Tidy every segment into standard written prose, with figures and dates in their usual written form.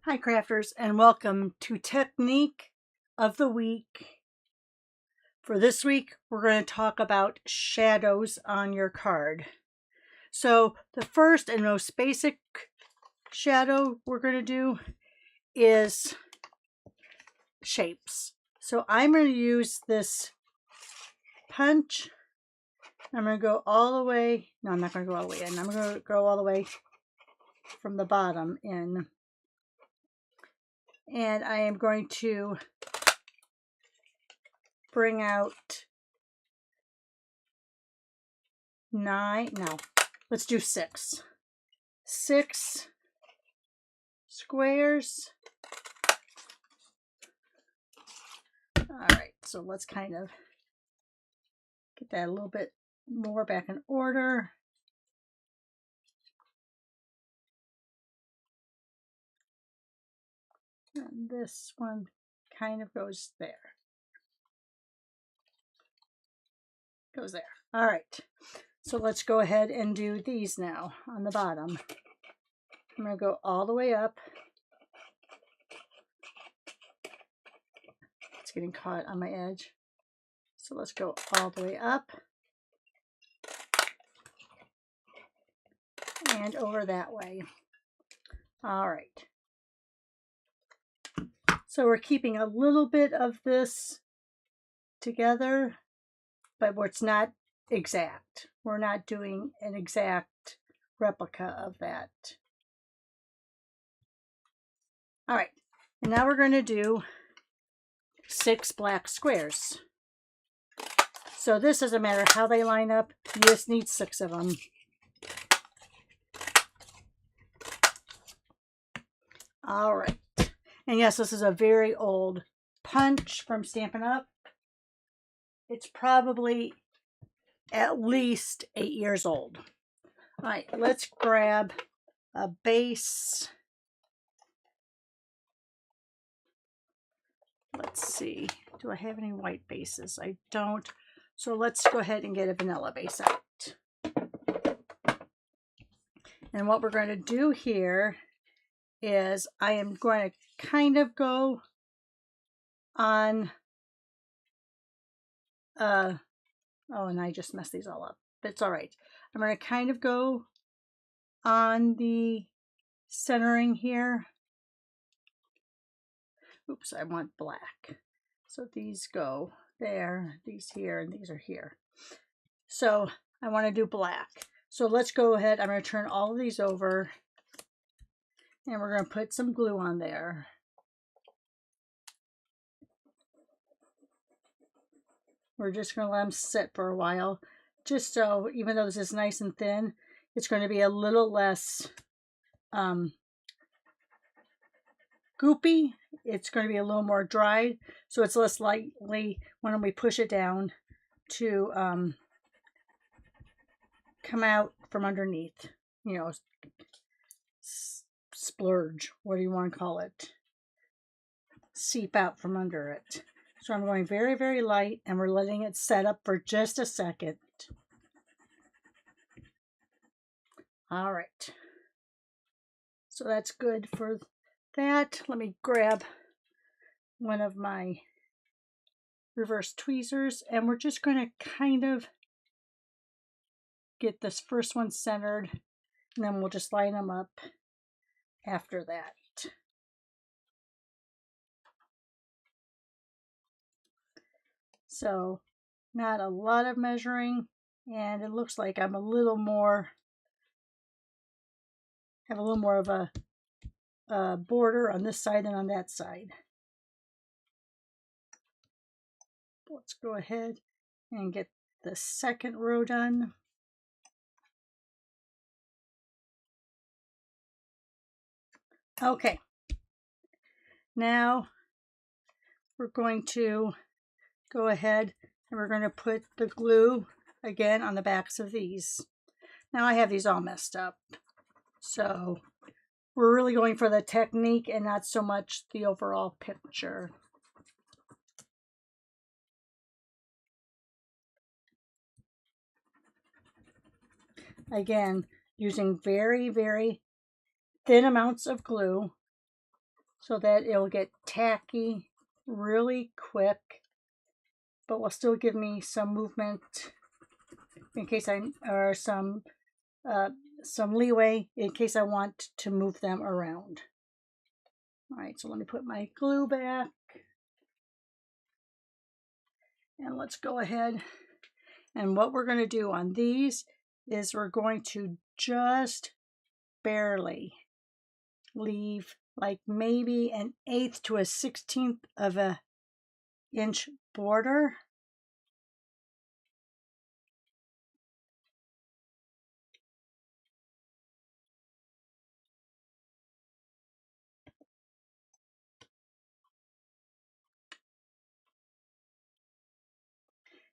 Hi crafters, and welcome to Technique of the Week. For this week, we're going to talk about shadows on your card. So the first and most basic shadow we're going to do is shapes. So I'm going to use this punch. I'm going to go all the way, no, I'm not going to go all the way in. I'm going to go all the way from the bottom in. And I am going to bring out let's do 6 squares. All right, so let's kind of get that a little bit more back in order. And this one kind of goes there. Goes there. All right, so let's go ahead and do these now on the bottom. I'm going to go all the way up. It's getting caught on my edge. So let's go all the way up and over that way. All right. So we're keeping a little bit of this together, but it's not exact. We're not doing an exact replica of that. All right, and now we're going to do 6 black squares. So this doesn't matter how they line up, you just need 6 of them. All right, and yes, this is a very old punch from Stampin' Up. It's probably at least 8 years old. All right, let's grab a base. Let's see, do I have any white bases? I don't. So let's go ahead and get a vanilla base out. And what we're going to do here is I am going to kind of go on, oh, and I just messed these all up. But it's all right. I'm going to kind of go on the centering here. Oops, I want black. So these go there, these here, and these are here. So I want to do black. So let's go ahead. I'm going to turn all of these over and we're going to put some glue on there. We're just going to let them sit for a while, just so even though this is nice and thin, it's going to be a little less goopy. It's going to be a little more dry, so it's less likely when we push it down to come out from underneath, you know, splurge, what do you want to call it, seep out from under it. So I'm going very, very light, and we're letting it set up for just a second. All right, so that's good for that. Let me grab one of my reverse tweezers, and we're just going to kind of get this first one centered, and then we'll just line them up after that. So not a lot of measuring, and it looks like I'm have a little more of a border on this side than on that side. Let's go ahead and get the second row done. Okay, now we're going to go ahead and we're going to put the glue again on the backs of these. Now I have these all messed up, so we're really going for the technique and not so much the overall picture. Again, using very, very thin amounts of glue. so that it'll get tacky really quick, but will still give me some movement in case or some leeway in case I want to move them around. All right, so let me put my glue back. And let's go ahead. And what we're going to do on these is we're going to just barely leave like maybe 1/8 to 1/16 of an inch border.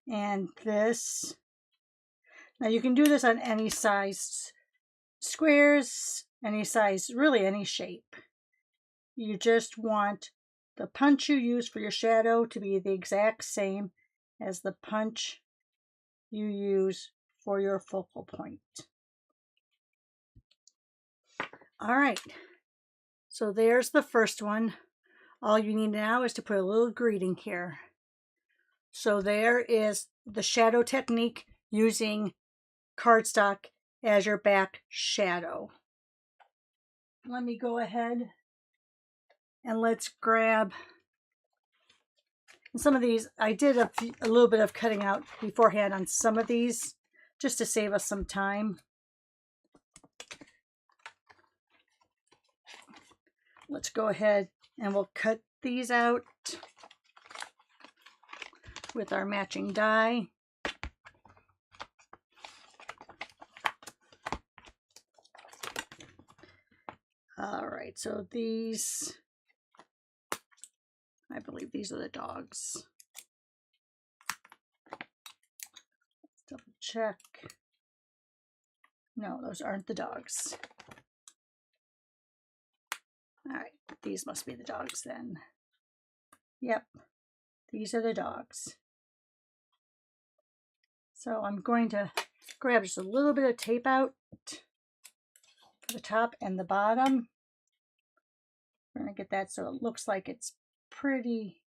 And this, now you can do this on any size squares, any size, really any shape. You just want the punch you use for your shadow to be the exact same as the punch you use for your focal point. All right, so there's the first one. All you need now is to put a little greeting here. So there is the shadow technique using cardstock as your back shadow. Let me go ahead and let's grab some of these. I did a little bit of cutting out beforehand on some of these just to save us some time. Let's go ahead and we'll cut these out with our matching die. All right, so these, I believe these are the dogs. Let's double check. No, those aren't the dogs. All right, these must be the dogs then. Yep, these are the dogs. So I'm going to grab just a little bit of tape out for the top and the bottom. We're going to get that so it looks like it's pretty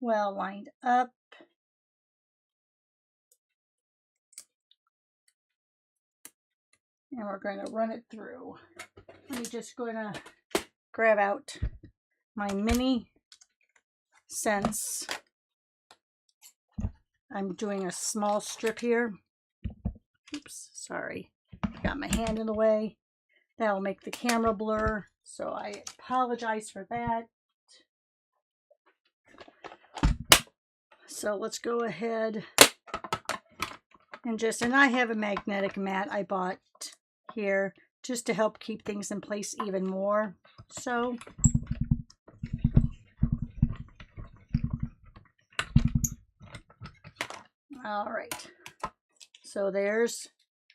well lined up. And we're going to run it through. I'm just going to grab out my mini scents. I'm doing a small strip here. Oops, sorry. Got my hand in the way. That will make the camera blur, so I apologize for that. So let's go ahead and I have a magnetic mat I bought here just to help keep things in place even more. So all right, so there's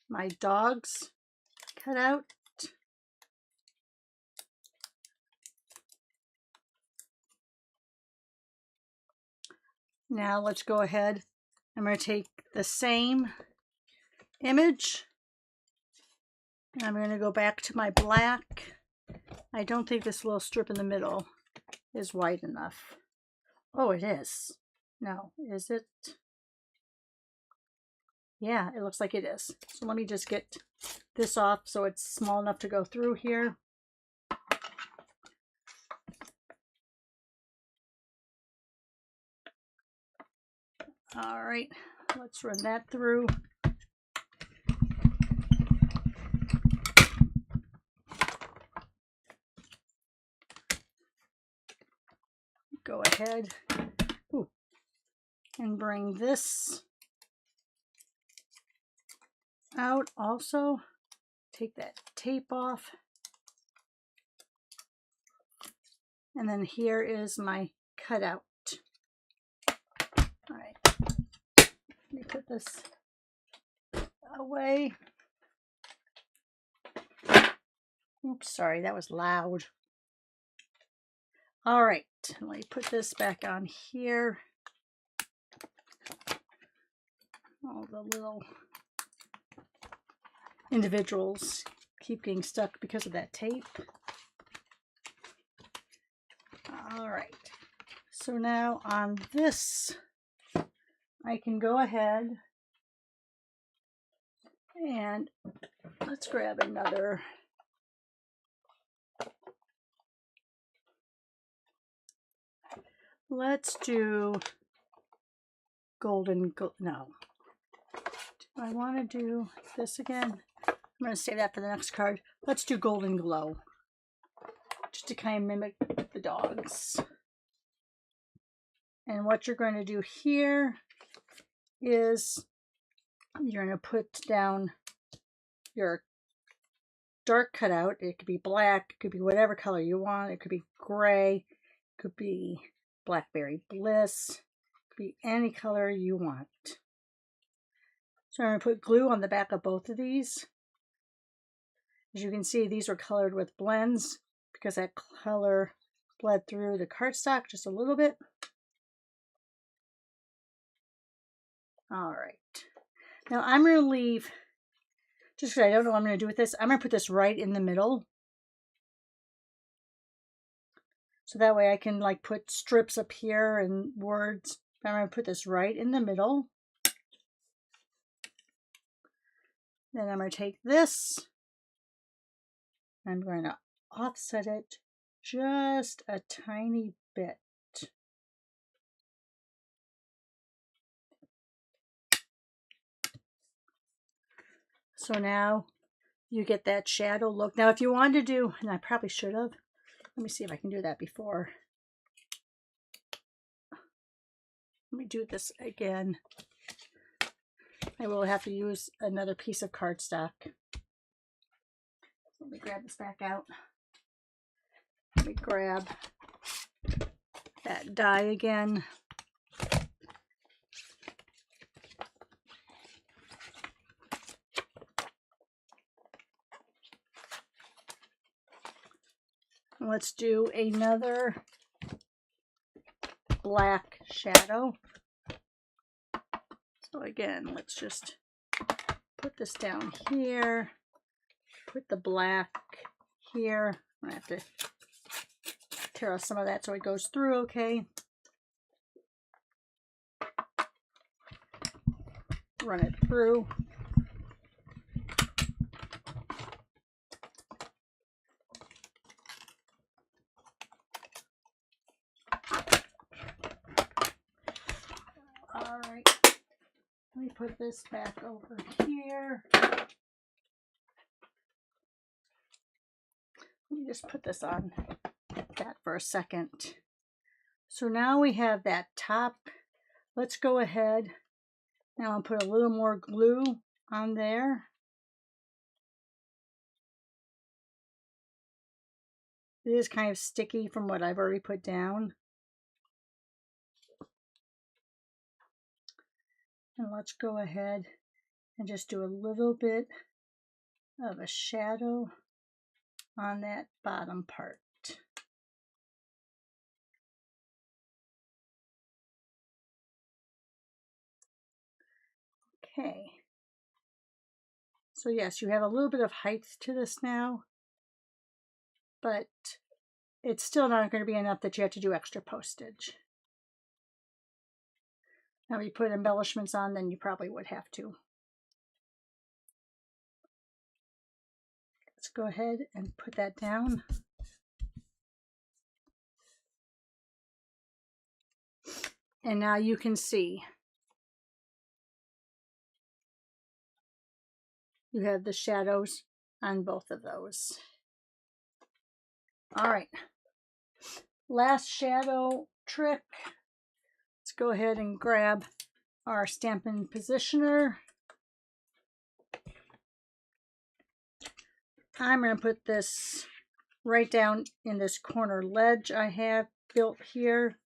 my dogs cut out. Now let's go ahead. I'm going to take the same image and I'm going to go back to my black. I don't think this little strip in the middle is wide enough. Oh, it is. No, is it? Yeah, it looks like it is. So let me just get this off so it's small enough to go through here. All right, let's run that through. Go ahead and bring this out also. Take that tape off. And then here is my cutout. All right, let me put this away. Oops, sorry, that was loud. All right, let me put this back on here. All the little individuals keep getting stuck because of that tape. So now on this, I can go ahead and let's grab another. Let's do golden, no. Do I want to do this again? I'm going to save that for the next card. Let's do golden glow, just to kind of mimic the dogs. And what you're going to do here is you're going to put down your dark cutout. It could be black, it could be whatever color you want. It could be gray, it could be Blackberry Bliss, it could be any color you want. So I'm going to put glue on the back of both of these. As you can see, these were colored with blends because that color bled through the cardstock just a little bit. All right. Now I'm going to leave, just because I don't know what I'm going to do with this, I'm going to put this right in the middle. So that way I can like put strips up here and words. I'm going to put this right in the middle. Then I'm going to take this. I'm going to offset it just a tiny bit. So now you get that shadow look. Now if you wanted to do, and I probably should have, let me see if I can do that before. Let me do this again. I will have to use another piece of cardstock. Let me grab this back out. Let me grab that die again. Let's do another black shadow. So again, let's just put this down here, put the black here. I'm going to have to tear off some of that so it goes through okay. Run it through. All right, let me put this back over here. Let me just put this on that for a second. So now we have that top. Let's go ahead. Now I'll put a little more glue on there. It is kind of sticky from what I've already put down. And let's go ahead and just do a little bit of a shadow on that bottom part. Okay. So yes, you have a little bit of height to this now, but it's still not going to be enough that you have to do extra postage. Now, if you put embellishments on, then you probably would have to. Let's go ahead and put that down. And now you can see you have the shadows on both of those. All right, last shadow trick. Let's go ahead and grab our Stampin' Positioner. I'm going to put this right down in this corner ledge I have built here.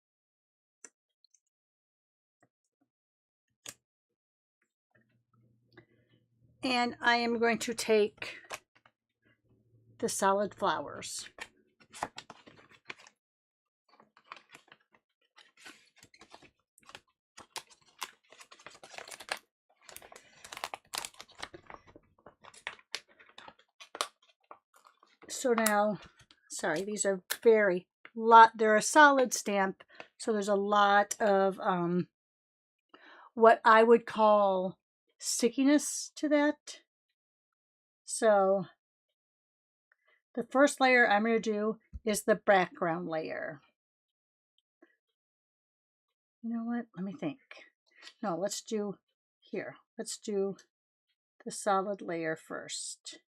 And I am going to take the solid flowers. So now, sorry, these are they're a solid stamp, So there's a lot of what I would call stickiness to that. So the first layer I'm going to do is the background layer. You know what? Let me think. No, let's do here. Let's do the solid layer first.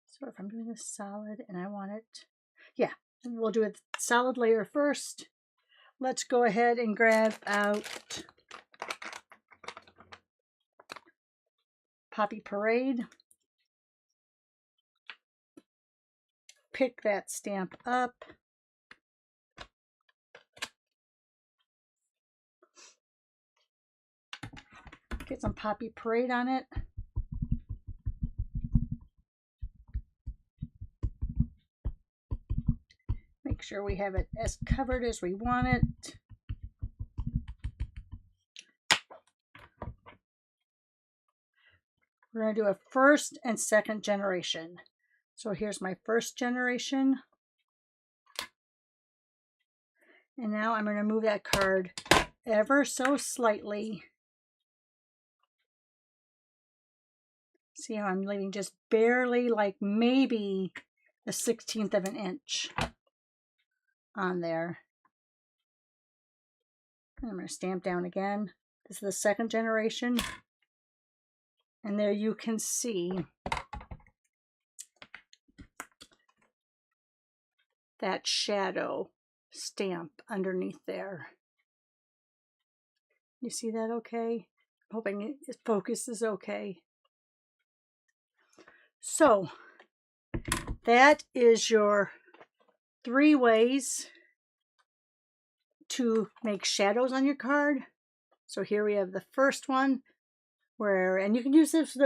So if I'm doing this solid and I want it, yeah, we'll do a solid layer first. Let's go ahead and grab out Poppy Parade. Pick that stamp up. Get some Poppy Parade on it. Make sure we have it as covered as we want it. We're going to do a first and second generation. So here's my first generation. And now I'm going to move that card ever so slightly. See how I'm leaving just barely, like maybe a 1/16 of an inch on there. And I'm going to stamp down again. This is the second generation. And there you can see that shadow stamp underneath there. You see that okay? I'm hoping its focus is okay. So that is your 3 ways to make shadows on your card. So here we have the first one where, and you can use this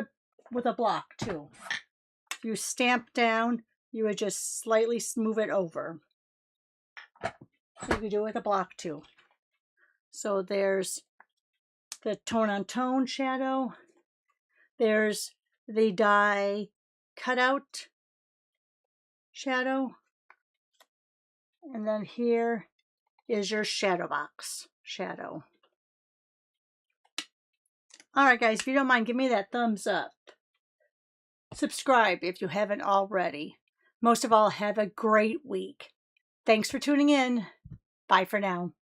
with a block too. If you stamp down, you would just slightly move it over. So you can do it with a block too. So there's the tone on tone shadow. There's the die cutout shadow. And then here is your shadow box shadow. All right, guys, if you don't mind, give me that thumbs up. Subscribe if you haven't already. Most of all, have a great week. Thanks for tuning in. Bye for now.